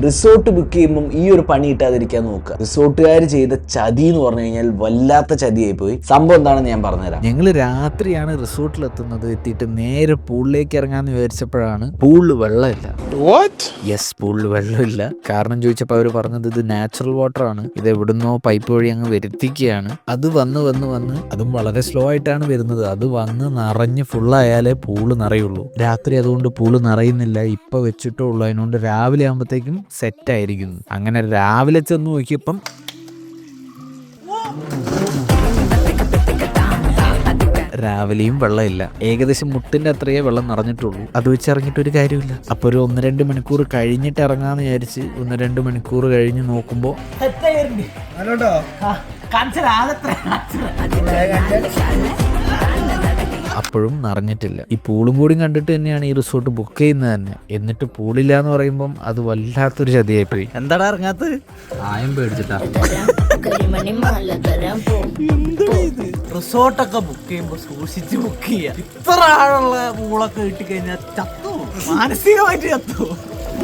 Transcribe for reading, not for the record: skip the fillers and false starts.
Resort book ചെയ്യുമ്പോൾ ഈ ഒരു പണി ഇട്ടാതിരിക്കാൻ നോക്കുക. റിസോർട്ടുകാർ ചെയ്ത ചതി എന്ന് പറഞ്ഞു കഴിഞ്ഞാൽ വല്ലാത്ത ചതിയായി പോയി. സംഭവം എന്താണെന്ന് ഞാൻ പറഞ്ഞുതരാം. ഞങ്ങൾ രാത്രിയാണ് റിസോർട്ടിലെത്തുന്നത്. എത്തിയിട്ട് നേരെ പൂളിലേക്ക് ഇറങ്ങാന്ന് വിചാരിച്ചപ്പോഴാണ് പൂളിൽ വെള്ളമില്ല. യെസ്, പൂളിൽ വെള്ളമില്ല. കാരണം ചോദിച്ചപ്പോൾ അവർ പറഞ്ഞത് ഇത് നാച്ചുറൽ വാട്ടർ ആണ്, ഇത് എവിടുന്നോ പൈപ്പ് വഴി അങ്ങ് വരുത്തിക്കുകയാണ്. അത് വന്ന് അതും വളരെ സ്ലോ ആയിട്ടാണ് വരുന്നത്. അത് വന്ന് നിറഞ്ഞ് ഫുള്ളായാലേ പൂള് നിറയുള്ളൂ. രാത്രി അതുകൊണ്ട് പൂള് നിറയുന്നില്ല, ഇപ്പൊ വെച്ചിട്ടേ ഉള്ളൂ. അതിനോണ്ട് രാവിലെ ആകുമ്പോഴത്തേക്കും സെറ്റ് ആയിരിക്കുന്നു. അങ്ങനെ രാവിലെ ചെന്ന് നോക്കിയപ്പം രാവിലെയും വെള്ളമില്ല. ഏകദേശം മുട്ടിന്റെ അത്രയേ വെള്ളം നിറഞ്ഞിട്ടുള്ളൂ. അത് വെച്ച് ഇറങ്ങിയിട്ട് ഒരു കാര്യമില്ല. അപ്പോൾ ഒരു 1-2 മണിക്കൂർ കഴിഞ്ഞിട്ട് ഇറങ്ങാന്ന് വിചാരിച്ച് 1-2 മണിക്കൂർ കഴിഞ്ഞ് നോക്കുമ്പോ അപ്പോഴും നിറഞ്ഞിട്ടില്ല. ഈ പൂളും കൂടി കണ്ടിട്ട് തന്നെയാണ് ഈ റിസോർട്ട് ബുക്ക് ചെയ്യുന്നത് തന്നെ. എന്നിട്ട് പൂളില്ല എന്ന് പറയുമ്പം അത് വല്ലാത്തൊരു ചതിയായി പോയി. എന്താടാ ഇറങ്ങാത്തത്? ആയം പേടിച്ചിട്ടാ. റിസോർട്ടൊക്കെ ബുക്ക് ചെയ്യുമ്പോ സൂക്ഷിച്ച് ബുക്ക് ചെയ്യാം. ഇത്ര ആളുള്ള പൂളൊക്കെ കിട്ടിക്കഴിഞ്ഞാൽ ചത്തു, മാനസികമായിട്ട് ചത്തു.